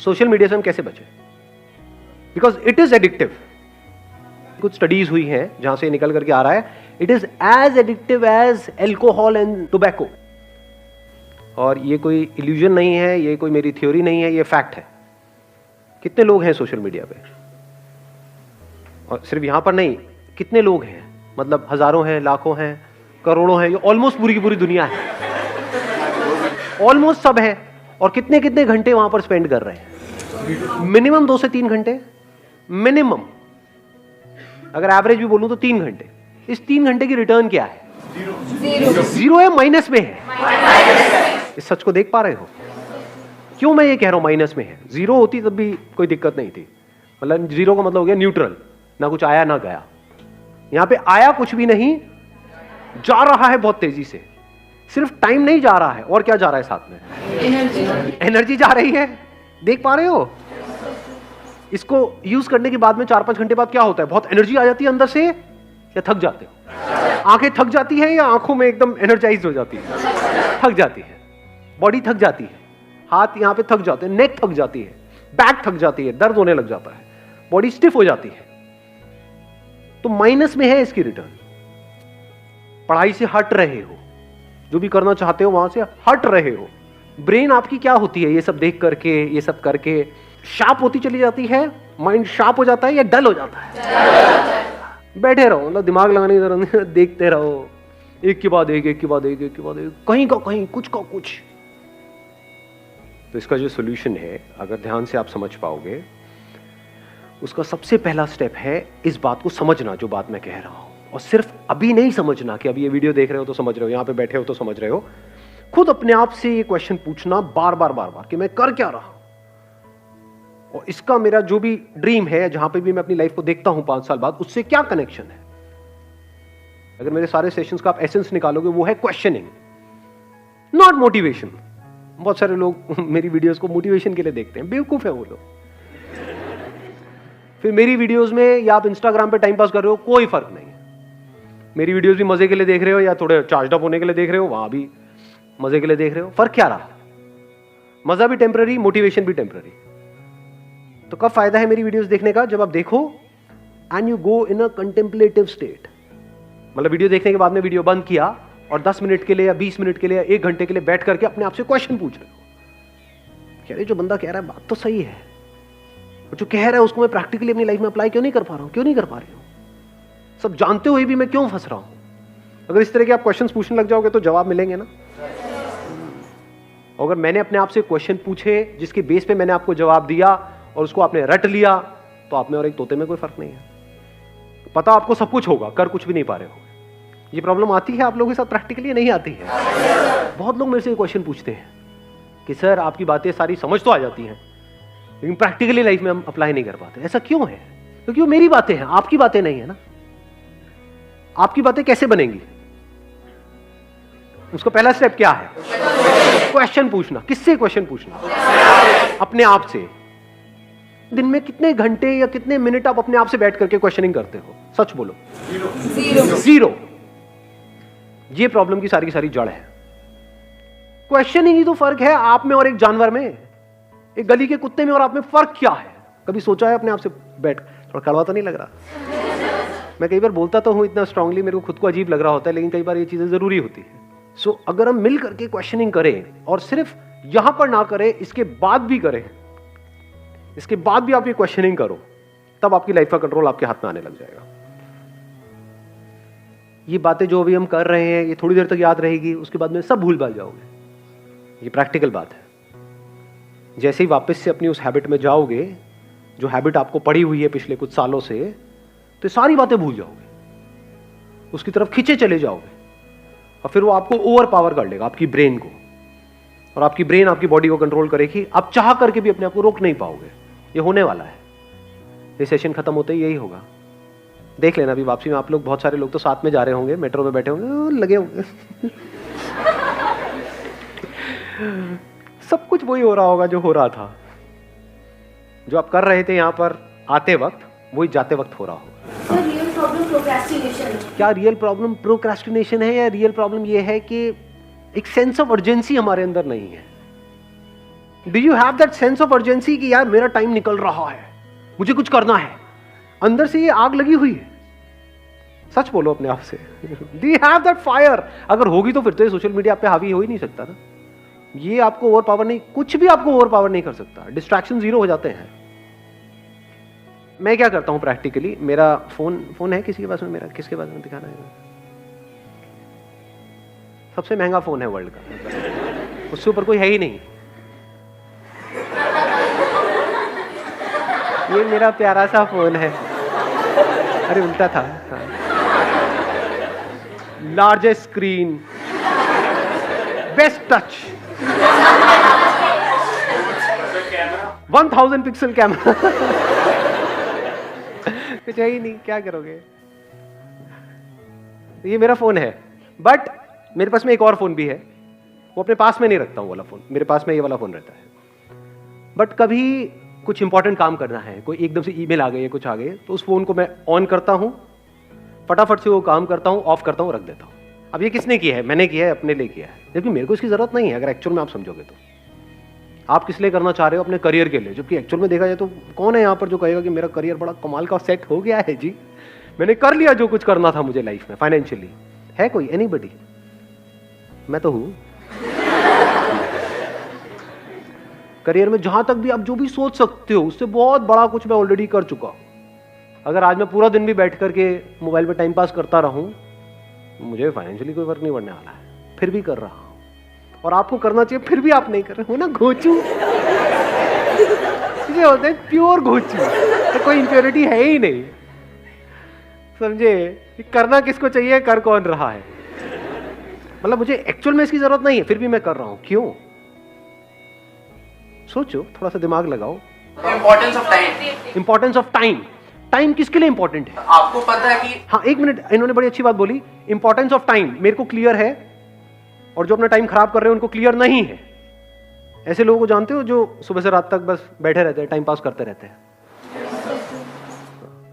Social media से हम कैसे बचें, बिकॉज इट इज एडिक्टिव। कुछ स्टडीज हुई हैं जहां से निकल करके आ रहा है, it is as addictive as alcohol and tobacco. और ये कोई इल्यूजन नहीं है, ये कोई मेरी थ्योरी नहीं है, ये फैक्ट है। कितने लोग हैं सोशल मीडिया पे, और सिर्फ यहां पर नहीं, कितने लोग हैं, मतलब हजारों हैं, लाखों हैं, करोड़ों हैं, ये ऑलमोस्ट पूरी की पूरी दुनिया है, ऑलमोस्ट सब है। और कितने कितने घंटे वहां पर स्पेंड कर रहे हैं, मिनिमम 2 से 3 घंटे मिनिमम। अगर एवरेज भी बोलूं तो 3 घंटे। इस 3 घंटे की रिटर्न क्या है? जीरो है, माइनस में है। इस सच को देख पा रहे हो? क्यों मैं ये कह रहा हूं माइनस में है? जीरो होती तब भी कोई दिक्कत नहीं थी, मतलब जीरो का मतलब हो गया न्यूट्रल, ना कुछ आया ना गया। यहां पे आया कुछ भी नहीं, जा रहा है बहुत तेजी से। सिर्फ टाइम नहीं जा रहा है, और क्या जा रहा है साथ में? एनर्जी जा रही है। देख पा रहे हो? इसको यूज करने के बाद में 4-5 घंटे बाद क्या होता है? बहुत एनर्जी आ जाती है अंदर से, या थक जाते हो? आंखें थक जाती है या आंखों में एकदम एनर्जाइज हो जाती है? थक जाती है, बॉडी थक जाती है, हाथ यहां पे थक जाते हैं, नेक थक जाती है, बैक थक जाती है, दर्द होने लग जाता है, बॉडी स्टिफ हो जाती है। तो माइनस में है इसकी रिटर्न। पढ़ाई से हट रहे हो, जो भी करना चाहते हो वहां से हट रहे हो। ब्रेन आपकी क्या होती है? ये सब देख करके, ये सब करके शार्प होती चली जाती है, माइंड शार्प हो जाता है या डल हो जाता है? बैठे रहो, मतलब दिमाग लगाने की जरूरत नहीं, देखते रहो, एक के बाद एक, एक के बाद एक, एक के बाद एक, कहीं का कहीं, कुछ का कुछ। तो इसका जो सोल्यूशन है, अगर ध्यान से आप समझ पाओगे, उसका सबसे पहला स्टेप है इस बात को समझना, जो बात मैं कह रहा हूं। और सिर्फ अभी नहीं समझना कि अभी ये वीडियो देख रहे हो तो समझ रहे हो, यहां पे बैठे हो तो समझ रहे हो। खुद अपने आप से ये क्वेश्चन पूछना बार बार बार बार कि मैं कर क्या रहा हूं। और इसका मेरा जो भी ड्रीम है, जहां पे भी मैं अपनी लाइफ को देखता हूं 5 साल बाद, उससे क्या कनेक्शन है? अगर मेरे सारे सेशंस का आप एसेंस निकालोगे, वो है क्वेश्चनिंग, नॉट मोटिवेशन। बहुत सारे लोग मेरी वीडियोस को मोटिवेशन के लिए देखते हैं, बेवकूफ है वो लोग। फिर मेरी वीडियोस में या आप इंस्टाग्राम पे टाइम पास कर रहे हो, कोई फर्क नहीं। मेरी वीडियोस भी मजे के लिए देख रहे हो या थोड़े चार्ज अप होने के लिए देख रहे हो, वहां भी मजे के लिए देख रहे हो, फर्क क्या रहा? मजा भी टेम्पररी, मोटिवेशन भी टेम्पररी। तो कब फायदा है मेरी वीडियोस देखने का? जब आप देखो and you go in a contemplative state. मतलब वीडियो देखने के बाद में वीडियो बंद किया और 10 मिनट के लिए या 20 मिनट के लिए या 1 घंटे के लिए बैठ करके अपने आप से क्वेश्चन पूछ रहे हो, कह रहे जो बंदा कह रहा है बात तो सही है, और जो कह रहा है उसको मैं प्रैक्टिकली अपनी लाइफ में अप्लाई क्यों नहीं कर पा रहा हूं, क्यों नहीं कर पा रही हूं? सब जानते हुए भी मैं क्यों फंस रहा हूं? अगर इस तरह के आप क्वेश्चंस पूछने लग जाओगे तो जवाब मिलेंगे ना। अगर मैंने अपने आप से क्वेश्चन पूछे जिसके बेस पे मैंने आपको जवाब दिया और उसको आपने रट लिया, तो आप में और एक तोते में कोई फर्क नहीं है। पता आपको सब कुछ होगा, कर कुछ भी नहीं पा रहे हो। ये प्रॉब्लम आती है आप लोगों के साथ प्रैक्टिकली? नहीं आती है। बहुत लोग मेरे से क्वेश्चन पूछते हैं कि सर आपकी बातें सारी समझ तो आ जाती हैं, लेकिन प्रैक्टिकली लाइफ में हम अप्लाई नहीं कर पाते। ऐसा क्यों है? क्योंकि वो मेरी बातें हैं, आपकी बातें नहीं है ना। आपकी बातें कैसे बनेंगी? उसका पहला स्टेप क्या है? क्वेश्चन पूछना। किससे क्वेश्चन पूछना? अपने आप से। दिन में कितने घंटे या कितने मिनट आप अपने आप से बैठ करके क्वेश्चनिंग करते हो? सच बोलो। जीरो। ये प्रॉब्लम की सारी जड़ है। क्वेश्चनिंग ही तो फर्क है आप में और एक जानवर में, एक गली के कुत्ते में और आप में फर्क क्या है? कभी सोचा है अपने आप से बैठ? थोड़ा कड़वा तो नहीं लग रहा? मैं कई बार बोलता तो हूं इतना स्ट्रांगली, मेरे को खुद को अजीब लग रहा होता है, लेकिन कई बार ये चीजें जरूरी होती है। सो अगर हम मिल करके क्वेश्चनिंग करें और सिर्फ यहां पर ना करें, इसके बाद भी करें, इसके बाद भी आप ये क्वेश्चनिंग करो, तब आपकी लाइफ का कंट्रोल आपके हाथ में आने लग जाएगा। ये बातें जो अभी हम कर रहे हैं ये थोड़ी देर तक याद रहेगी, उसके बाद में सब भूल भाल जाओगे। ये प्रैक्टिकल बात है। जैसे ही वापस से अपनी उस हैबिट में जाओगे, जो हैबिट आपको पड़ी हुई है पिछले कुछ सालों से, तो सारी बातें भूल जाओगे, उसकी तरफ खींचे चले जाओगे, और फिर वो आपको ओवर पावर कर लेगा, आपकी ब्रेन को, और आपकी ब्रेन आपकी बॉडी को कंट्रोल करेगी। आप चाह करके भी अपने आप को रोक नहीं पाओगे। ये होने वाला है। ये सेशन खत्म होते ही यही होगा। देख लेना अभी वापसी में आप लोग, बहुत सारे लोग तो साथ में जा रहे होंगे, मेट्रो में बैठे होंगे, लगे होंगे सब कुछ वही हो रहा होगा जो हो रहा था, जो आप कर रहे थे यहां पर आते वक्त, वही जाते वक्त हो रहा होगा। रियल प्रॉब्लम प्रोक्रेस्टिनेशन है। क्या रियल प्रॉब्लम प्रोक्रेस्टिनेशन है, या रियल प्रॉब्लम ये है कि एक सेंस ऑफ अर्जेंसी हमारे अंदर नहीं है? Do you have that sense of urgency कि यार मेरा टाइम निकल रहा है, मुझे कुछ करना है? अंदर से ये आग लगी हुई है। सच बोलो अपने आप से, do you have that fire? अगर होगी तो फिर तो ये सोशल मीडिया पे हावी हो ही नहीं सकता ना। ये आपको ओवर पावर नहीं, कुछ भी आपको ओवर पावर नहीं कर सकता। डिस्ट्रैक्शन जीरो हो जाते हैं। मैं क्या करता हूं प्रैक्टिकली, मेरा फोन है किसी के पास में? मेरा किसके पास में दिखाना है? सबसे महंगा फोन है वर्ल्ड का, उससे ऊपर कोई है ही नहीं। ये मेरा प्यारा सा फोन है। अरे उल्टा था। Largest screen, best touch, 1000 pixel camera. कुछ है ही नहीं, क्या करोगे? ये मेरा फोन है, बट मेरे पास में एक और फोन भी है। वो अपने पास में नहीं रखता हूं वाला फोन, मेरे पास में ये वाला फोन रहता है। बट कभी कुछ इंपॉर्टेंट काम करना है, कोई एकदम से ईमेल आ गई है, कुछ आ गई, तो उस फोन को मैं ऑन करता हूं, फटाफट से वो काम करता हूं, ऑफ करता हूं, रख देता हूं। अब ये किसने किया है? मैंने किया है, अपने लिए किया है, जबकि मेरे को इसकी जरूरत नहीं है। अगर एक्चुअल में आप समझोगे तो आप किस लिए करना चाह रहे हो? अपने करियर के लिए। जबकि एक्चुअल में देखा जाए तो कौन है यहाँ पर जो कहेगा कि मेरा करियर बड़ा कमाल का सेट हो गया है जी, मैंने कर लिया जो कुछ करना था मुझे लाइफ में फाइनेंशियली? है कोई? एनीबडी? मैं तो हूं। करियर में जहां तक भी आप जो भी सोच सकते हो उससे बहुत बड़ा कुछ मैं ऑलरेडी कर चुका। अगर आज मैं पूरा दिन भी बैठ करके मोबाइल पे टाइम पास करता रहूं, मुझे फाइनेंशियली कोई फर्क नहीं पड़ने वाला है, फिर भी कर रहा हूं। और आपको करना चाहिए, फिर भी आप नहीं कर रहे हो ना। घोचू ये होते हैं प्योर घोचू, तो कोई इंप्योरिटी है ही नहीं। समझे? करना किसको चाहिए, कर कौन रहा है। मतलब मुझे एक्चुअल में इसकी जरूरत नहीं है, फिर भी मैं कर रहा हूं। क्यों? सोचो, थोड़ा सा दिमाग लगाओ। Importance of time. Importance of time. Time किसके लिए इंपॉर्टेंट है? आपको पता है कि हाँ, एक मिनट, इन्होंने बड़ी अच्छी बात बोली। इंपॉर्टेंस ऑफ टाइम मेरे को क्लियर है, और जो अपना टाइम खराब कर रहे हैं उनको क्लियर नहीं है। ऐसे लोगों को जानते हो जो सुबह से रात तक बस बैठे रहते हैं, टाइम पास करते रहते हैं।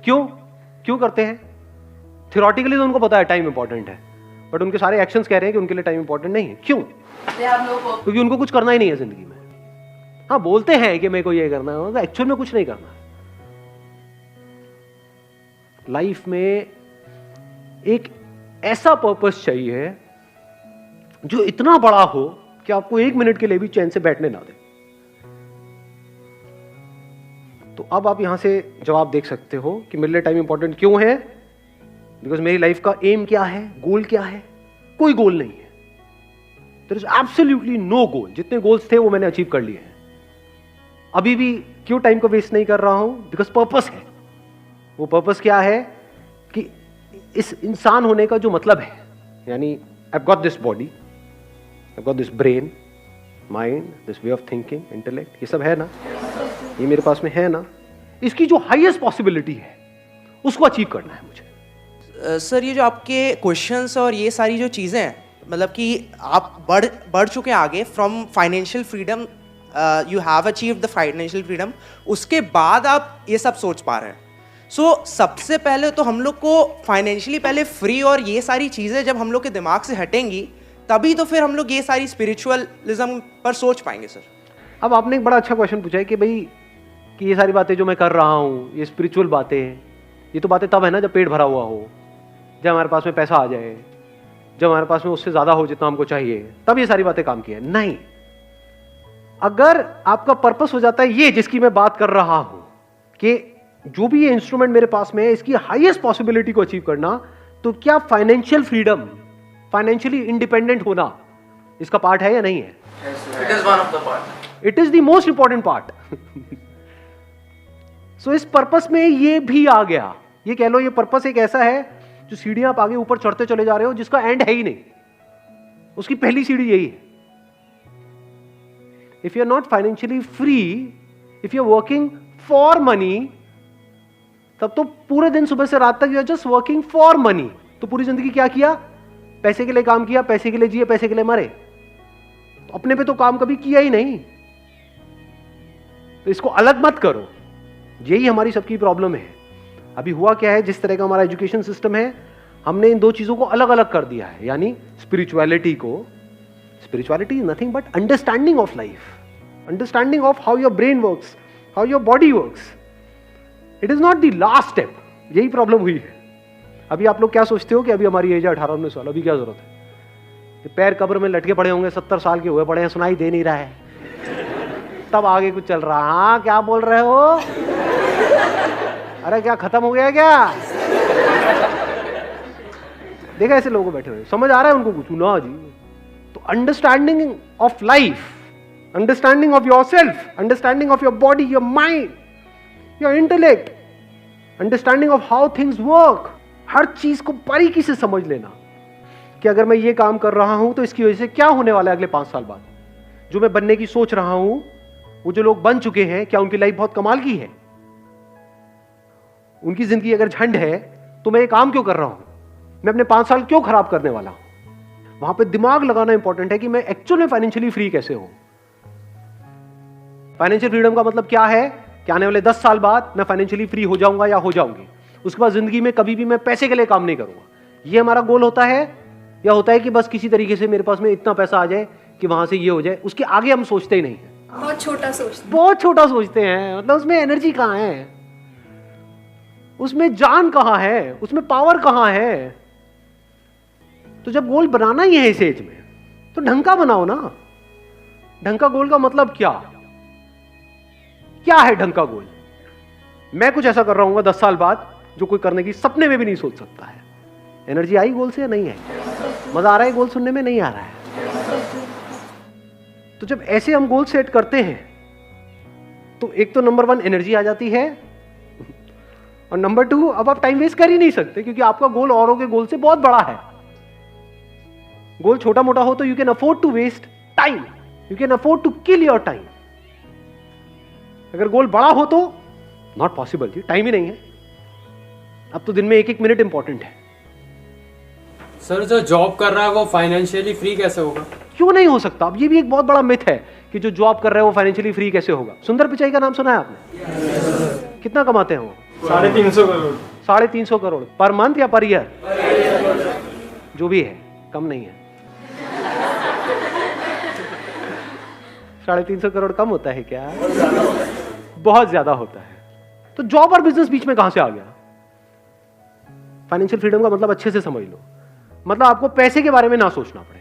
क्यों करते हैं? थियोरेटिकली तो उनको पता है टाइम इंपॉर्टेंट है, बट उनके सारे एक्शंस कह रहे हैं कि उनके लिए टाइम इंपॉर्टेंट नहीं है। क्यों? क्योंकि उनको कुछ करना ही नहीं है जिंदगी में। हाँ, बोलते हैं कि मेरे को ये करना है, एक्चुअल में कुछ नहीं करना। लाइफ में एक ऐसा पर्पस चाहिए जो इतना बड़ा हो कि आपको एक मिनट के लिए भी चैन से बैठने ना दे। तो अब आप यहां से जवाब देख सकते हो कि मेरे लिए टाइम इंपॉर्टेंट क्यों है। बिकॉज मेरी लाइफ का एम क्या है, गोल क्या है? कोई गोल नहीं है। देयर इज एब्सोल्युटली नो गोल। जितने गोल्स थे वो मैंने अचीव कर लिए हैं। अभी भी क्यों टाइम को वेस्ट नहीं कर रहा हूं? बिकॉज पर्पस है। वो पर्पस क्या है कि इस इंसान होने का जो मतलब है, यानी I got this body, I got this brain, mind, this way of thinking, intellect, ये सब है ना, ये मेरे पास में है ना। इसकी जो हाईएस्ट पॉसिबिलिटी है उसको अचीव करना है मुझे। सर, ये जो आपके क्वेश्चंस और ये सारी जो चीज़ें हैं, मतलब कि आप बढ़ चुके हैं आगे from financial freedom, you have achieved the financial freedom, उसके बाद आप ये सब सोच पा रहे हैं। सो सबसे पहले तो हम लोग को फाइनेंशियली पहले फ्री और ये सारी चीज़ें जब हम लोग के दिमाग से हटेंगी, तभी तो फिर हम लोग ये सारी स्पिरिचुअलिज्म पर सोच पाएंगे। सर, अब आपने एक बड़ा अच्छा क्वेश्चन पूछा है कि भाई कि ये सारी बातें जो मैं कर रहा हूँ, ये स्पिरिचुअल बातें हैं, ये तो बातें तब है ना जब पेट भरा हुआ हो, जब हमारे पास में पैसा आ जाए, जब हमारे पास में उससे ज्यादा हो जितना हमको चाहिए, तब ये सारी बातें काम की है। नहीं, अगर आपका पर्पस हो जाता है ये जिसकी मैं बात कर रहा हूं कि जो भी ये इंस्ट्रूमेंट मेरे पास में है इसकी हाईएस्ट पॉसिबिलिटी को अचीव करना, तो क्या फाइनेंशियल फ्रीडम, फाइनेंशियली इंडिपेंडेंट होना इसका पार्ट है या नहीं है? It is one of the part, it is the most important part. So इस पर्पस में ये भी आ गया। ये कह लो, ये पर्पस एक ऐसा है जो सीढ़ियां आप आगे ऊपर चढ़ते चले जा रहे हो जिसका एंड है ही नहीं, उसकी पहली सीढ़ी यही है। If you are not financially free, if you are working for money, तब तो पूरे दिन सुबह से रात तक you are just working for money. तो पूरी जिंदगी क्या किया? पैसे के लिए काम किया, पैसे के लिए जिए, पैसे के लिए मरे। तो अपने पे तो काम कभी किया ही नहीं। तो इसको अलग मत करो। यही हमारी सबकी प्रॉब्लम है। अभी हुआ क्या है, जिस तरह का हमारा एजुकेशन सिस्टम है, हमने इन दो चीजों को अलग अलग कर दिया है। यानी spirituality is nothing but understanding of life. Understanding of how your brain works, how your body works. It is not the last step. यही प्रॉब्लम हुई है. अभी आप लोग क्या सोचते हो कि अभी हमारी एज है 18-19 साल, अभी क्या जरूरत है? ये पैर कब्र में लटके पड़े होंगे, 70 साल के हुए पड़े हैं, सुनाई दे नहीं रहा है, तब आगे कुछ चल रहा. हाँ क्या बोल रहे हो? अरे क्या खत्म हो गया क्या? देखा ऐसे लोग बैठे हुए, समझ आ रहा है उनको कुछ ना जी. तो understanding of life, understanding of your self, understanding of your body, your mind, your intellect, understanding of how things work. हर चीज को बारीकी से समझ लेना कि अगर मैं ये काम कर रहा हूं तो इसकी वजह से क्या होने वाला है अगले 5 साल बाद. जो मैं बनने की सोच रहा हूं, वो जो लोग बन चुके हैं, क्या उनकी लाइफ बहुत कमाल की है? उनकी जिंदगी अगर झंड है तो मैं ये काम क्यों कर रहा हूं? मैं अपने 5 साल क्यों खराब करने वाला हूं? वहां पे दिमाग लगाना इंपॉर्टेंट है कि मैं एक्चुअल में फाइनेंशियली फ्री कैसे हूं. फाइनेंशियल फ्रीडम का मतलब क्या है कि आने वाले 10 साल बाद मैं फाइनेंशियली फ्री हो जाऊंगा या हो जाऊंगी. उसके बाद जिंदगी में कभी भी मैं पैसे के लिए काम नहीं करूंगा. ये हमारा गोल होता है, या होता है कि बस किसी तरीके से मेरे पास में इतना पैसा आ जाए कि वहां से ये हो जाए. उसके आगे हम सोचते ही नहीं है. बहुत छोटा सोचते. बहुत छोटा सोचते हैं. मतलब उसमें एनर्जी कहां है, उसमें जान कहां है, उसमें पावर कहां है. तो जब गोल बनाना ही है इस एज में, तो ढंग का बनाओ ना. ढंग का गोल का मतलब क्या है ढंग का गोल? मैं कुछ ऐसा कर रहा हूं 10 साल बाद जो कोई करने की सपने में भी नहीं सोच सकता है. एनर्जी आई गोल से या नहीं है? मजा आ रहा है गोल सुनने में? नहीं आ रहा है. तो जब ऐसे हम गोल सेट करते हैं तो एक तो नंबर 1 एनर्जी आ जाती है, और नंबर 2 अब आप टाइम वेस्ट कर ही नहीं सकते क्योंकि आपका गोल औरों के गोल से बहुत बड़ा है. गोल छोटा मोटा हो तो you can afford to waste time, you can afford to kill your time. अगर गोल बड़ा हो तो नॉट पॉसिबल जी, टाइम ही नहीं है. अब तो दिन में 1-1 मिनट इंपॉर्टेंट है. सर जो जॉब कर रहा है वो फाइनेंशियली फ्री कैसे होगा? क्यों नहीं हो सकता? अब ये भी एक बहुत बड़ा मिथ है कि जो जॉब कर रहे हैं वो फाइनेंशियली फ्री कैसे होगा. सुंदर पिचाई का नाम सुना है आपने? कितना कमाते हैं वो? 350 करोड़. 350 करोड़ पर मंथ या पर ईयर? जो भी है, कम नहीं है. 350 करोड़ कम होता है क्या? बहुत ज्यादा होता है. तो जॉब और बिजनेस बीच में कहां से आ गया? फाइनेंशियल फ्रीडम का मतलब अच्छे से समझ लो. मतलब आपको पैसे के बारे में ना सोचना पड़े.